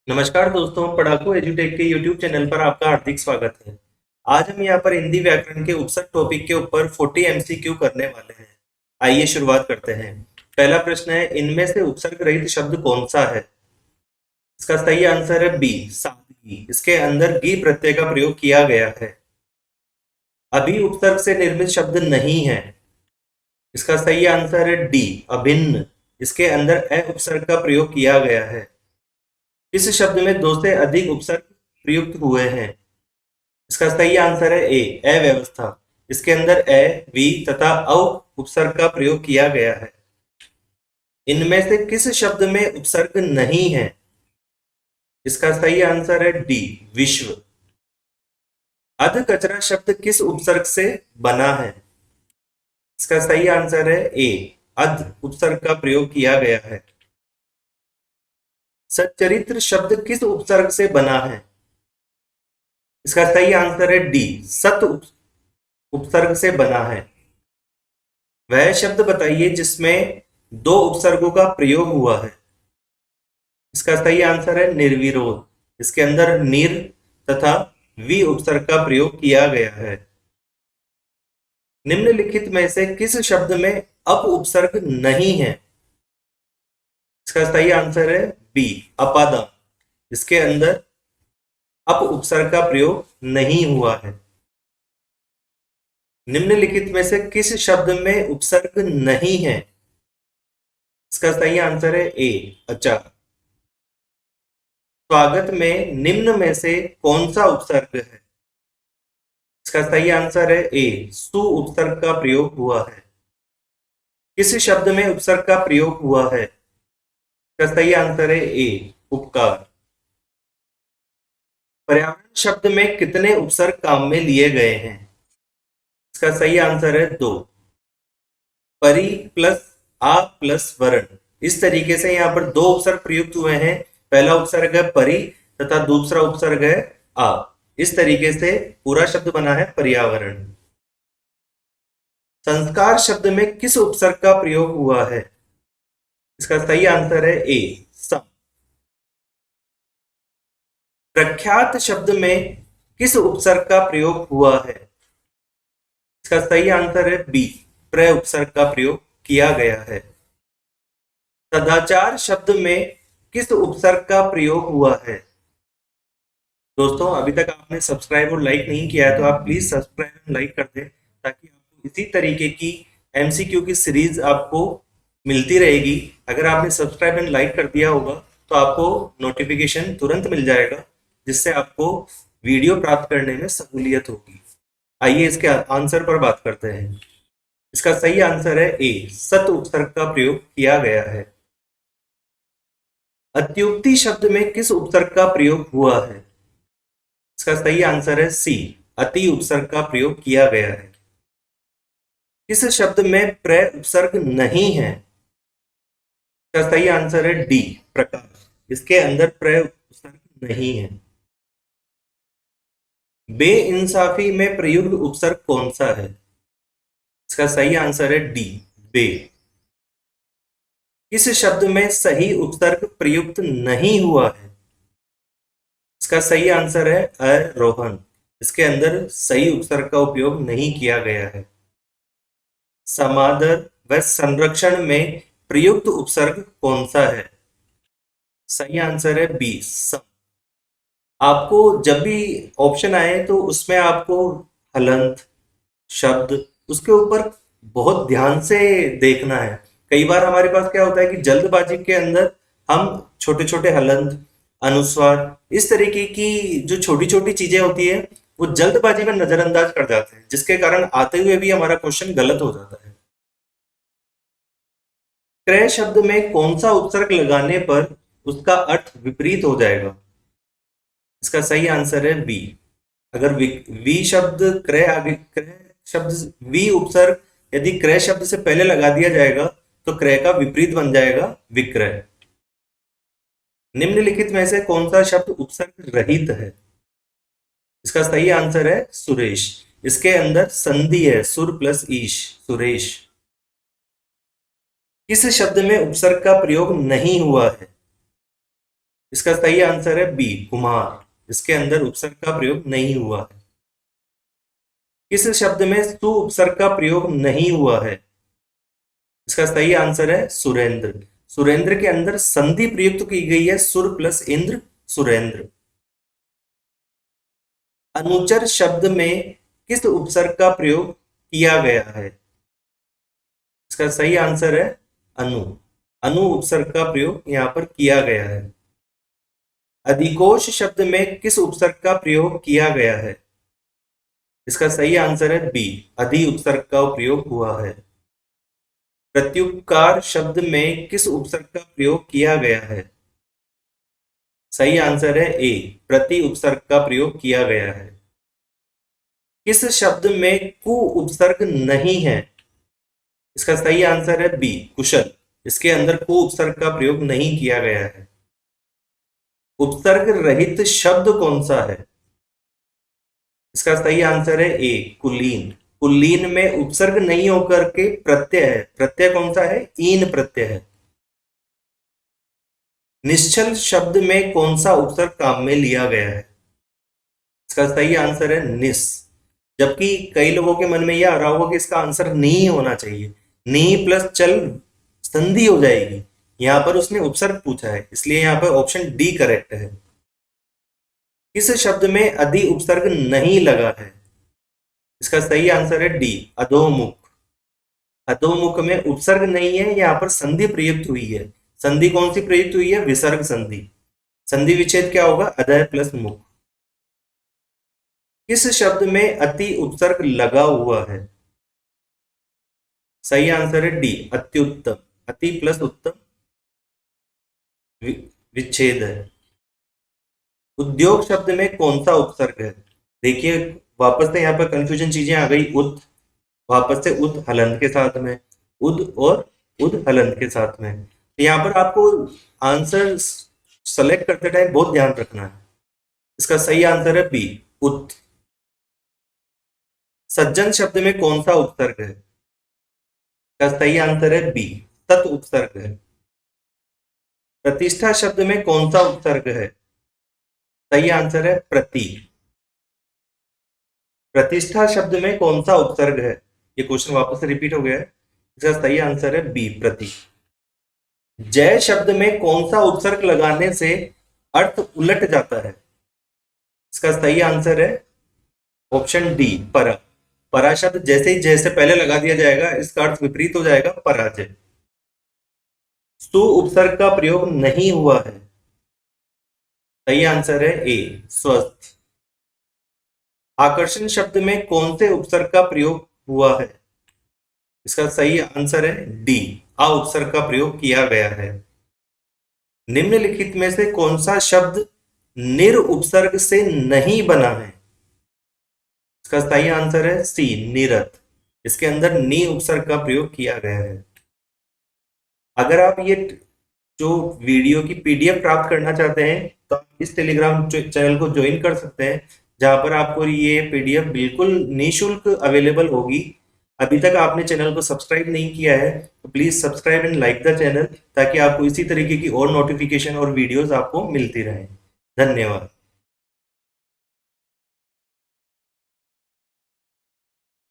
नमस्कार दोस्तों, पढ़ाकू एजुटेक के YouTube चैनल पर आपका हार्दिक स्वागत है। आज हम यहाँ पर हिंदी व्याकरण के उपसर्ग टॉपिक के ऊपर 40 MCQ करने वाले हैं। आइए शुरुआत करते हैं। पहला प्रश्न है, इनमें से उपसर्ग रहित शब्द कौन सा है? इसका सही आंसर है बी, सादगी। इसके अंदर गी प्रत्यय का प्रयोग किया गया है। अभी उपसर्ग से निर्मित शब्द नहीं है। इसका सही आंसर है डी, अभिन्न। इसके अंदर अ उपसर्ग का प्रयोग किया गया है। इस शब्द में दो से अधिक उपसर्ग प्रयुक्त हुए हैं। इसका सही आंसर है ए, अव्यवस्था। इसके अंदर अ, वी तथा औ उपसर्ग का प्रयोग किया गया है। इनमें से किस शब्द में उपसर्ग नहीं है? इसका सही आंसर है डी, विश्व। अध कचरा शब्द किस उपसर्ग से बना है? इसका सही आंसर है ए, अध उपसर्ग का प्रयोग किया गया है। सच्चरित्र शब्द किस उपसर्ग से बना है? इसका सही आंसर है डी, सत उपसर्ग से बना है। वह शब्द बताइए जिसमें दो उपसर्गों का प्रयोग हुआ है। इसका सही आंसर है निर्विरोध। इसके अंदर निर तथा वी उपसर्ग का प्रयोग किया गया है। निम्नलिखित में से किस शब्द में अप उपसर्ग नहीं है? इसका सही आंसर है बी, अपादान। इसके अंदर अप उपसर्ग का प्रयोग नहीं हुआ है। निम्नलिखित में से किस शब्द में उपसर्ग नहीं है? इसका सही आंसर है ए, अचार। स्वागत में निम्न में से कौन सा उपसर्ग है? इसका सही आंसर है ए, सु उपसर्ग का प्रयोग हुआ है। किस शब्द में उपसर्ग का प्रयोग हुआ है? इसका सही आंसर है ए, उपकार। पर्यावरण शब्द में कितने उपसर्ग काम में लिए गए हैं? इसका सही आंसर है दो, परि प्लस आ प्लस वर्ण। इस तरीके से यहाँ पर दो उपसर्ग प्रयुक्त हुए हैं। पहला उपसर्ग है परि तथा दूसरा उपसर्ग है आ। इस तरीके से पूरा शब्द बना है पर्यावरण। संस्कार शब्द में किस उपसर्ग का प्रयोग हुआ है? इसका सही आंसर है ए, सम। प्रख्यात शब्द में किस उपसर्ग का प्रयोग हुआ है? इसका सही आंसर है बी, प्र उपसर्ग का प्रयोग किया गया है। सदाचार शब्द में किस उपसर्ग का प्रयोग हुआ है? दोस्तों, अभी तक आपने सब्सक्राइब और लाइक नहीं किया है तो आप प्लीज सब्सक्राइब और लाइक कर दें, ताकि आपको इसी तरीके की एमसीक्यू की सीरीज आपको मिलती रहेगी। अगर आपने सब्सक्राइब एंड लाइक कर दिया होगा तो आपको नोटिफिकेशन तुरंत मिल जाएगा, जिससे आपको वीडियो प्राप्त करने में सहूलियत होगी। आइए इसके आंसर पर बात करते हैं। इसका सही आंसर है ए, सत उपसर्ग का प्रयोग किया गया है। अत्युक्ति शब्द में किस उपसर्ग का प्रयोग हुआ है? इसका सही आंसर है सी, अति उपसर्ग का प्रयोग किया गया है। किस शब्द में प्र उपसर्ग नहीं है? इसका सही आंसर है डी, प्रकाश। इसके अंदर प्र उपसर्ग नहीं है। बेइंसाफी में प्रयुक्त उपसर्ग कौन सा है? इसका सही आंसर है डी, बे। किस शब्द में सही उपसर्ग प्रयुक्त नहीं हुआ है? इसका सही आंसर है अरोहण। इसके अंदर सही उपसर्ग का उपयोग नहीं किया गया है। समादर व संरक्षण में प्रयुक्त उपसर्ग कौन सा है? सही आंसर है बी, सम। आपको जब भी ऑप्शन आए तो उसमें आपको हलंत शब्द उसके ऊपर बहुत ध्यान से देखना है। कई बार हमारे पास क्या होता है कि जल्दबाजी के अंदर हम छोटे छोटे हलंत, अनुस्वार, इस तरीके की जो छोटी छोटी चीजें होती है वो जल्दबाजी में नजरअंदाज कर जाते हैं, जिसके कारण आते हुए भी हमारा क्वेश्चन गलत हो जाता है। क्रय शब्द में कौन सा उपसर्ग लगाने पर उसका अर्थ विपरीत हो जाएगा? इसका सही आंसर है वी। अगर वी शब्द क्रय आगे, क्रय शब्द वी उपसर्ग यदि क्रय शब्द से पहले लगा दिया जाएगा तो क्रय का विपरीत बन जाएगा विक्रय। निम्नलिखित में से कौन सा शब्द उपसर्ग रहित है? इसका सही आंसर है सुरेश। इसके अंदर संधि है, सुर प्लस ईश, सुरेश। किस शब्द में उपसर्ग का प्रयोग नहीं हुआ है? इसका सही आंसर है बी, कुम्हार। इसके अंदर उपसर्ग का प्रयोग नहीं हुआ है। किस शब्द में सु उपसर्ग का प्रयोग नहीं हुआ है? इसका सही आंसर है सुरेंद्र। सुरेंद्र के अंदर संधि प्रयुक्त की गई है, सुर प्लस इंद्र, सुरेंद्र। अनुचर शब्द में किस उपसर्ग का प्रयोग किया गया है? इसका सही आंसर है अनु। अनु उपसर्ग का प्रयोग यहां पर किया गया है। अधिकोष शब्द में किस उपसर्ग का प्रयोग किया गया है? इसका सही आंसर है बी, अधि उपसर्ग का प्रयोग हुआ है। प्रत्युपकार शब्द में किस उपसर्ग का प्रयोग किया गया है? सही आंसर है ए, प्रति उपसर्ग का प्रयोग किया गया है। किस शब्द में कु उपसर्ग नहीं है? इसका सही आंसर है बी, कुशल। इसके अंदर कु उपसर्ग का प्रयोग नहीं किया गया है। उपसर्ग रहित शब्द कौन सा है? इसका सही आंसर है ए, कुलीन। कुलीन में उपसर्ग नहीं होकर के प्रत्यय है। प्रत्यय कौन सा है? ईन प्रत्यय है। निश्चल शब्द में कौन सा उपसर्ग काम में लिया गया है? इसका सही आंसर है निस। जबकि कई लोगों के मन में यह आ रहा होगा कि इसका आंसर नहीं होना चाहिए, नहीं प्लस चल संधि हो जाएगी। यहां पर उसने उपसर्ग पूछा है, इसलिए यहां पर ऑप्शन डी करेक्ट है। किस शब्द में अधि उपसर्ग नहीं लगा है? इसका सही आंसर है डी, अधोमुख। अधोमुख में उपसर्ग नहीं है, यहां पर संधि प्रयुक्त हुई है। संधि कौन सी प्रयुक्त हुई है? विसर्ग संधि। संधि विच्छेद क्या होगा? अधः प्लस मुख। किस शब्द में अति उपसर्ग लगा हुआ है? सही आंसर है डी, अत्युत्तम। अति प्लस उत्तम विच्छेद है। उद्योग शब्द में कौन सा उपसर्ग है? देखिए वापस से यहाँ पर कंफ्यूजन चीजें आ गई। उद, वापस से उद हलंत के साथ में, उद और उद हलंत के साथ में। तो यहाँ पर आपको आंसर सेलेक्ट करते टाइम बहुत ध्यान रखना है। इसका सही आंसर है बी, उत। सज्जन शब्द में कौन सा उपसर्ग है? इसका सही आंसर है बी, तत् उपसर्ग है। प्रतिष्ठा शब्द में कौन सा उपसर्ग है? सही आंसर है प्रति। प्रतिष्ठा शब्द में कौन सा उपसर्ग है? ये क्वेश्चन वापस से रिपीट हो गया है। इसका सही आंसर है बी, प्रति। जय शब्द में कौन सा उपसर्ग लगाने से अर्थ उलट जाता है? इसका सही आंसर है ऑप्शन डी, परा। परा शब्द जैसे ही जैसे पहले लगा दिया जाएगा, इसका अर्थ विपरीत हो जाएगा, पराजय। सु उपसर्ग का प्रयोग नहीं हुआ है। सही आंसर है ए, स्वस्थ। आकर्षण शब्द में कौन से उपसर्ग का प्रयोग हुआ है? इसका सही आंसर है डी, आ उपसर्ग का प्रयोग किया गया है। निम्नलिखित में से कौन सा शब्द निर उपसर्ग से नहीं बना है? इसका सही आंसर है सी, निरत। इसके अंदर नी उपसर्ग का प्रयोग किया गया है। अगर आप ये जो वीडियो की पीडीएफ प्राप्त करना चाहते हैं तो आप इस टेलीग्राम चैनल को ज्वाइन कर सकते हैं, जहां पर आपको ये पीडीएफ बिल्कुल निःशुल्क अवेलेबल होगी। अभी तक आपने चैनल को सब्सक्राइब नहीं किया है तो please subscribe and like the channel, ताकि आपको इसी तरीके की और नोटिफिकेशन और वीडियोस आपको मिलती रहे। धन्यवाद।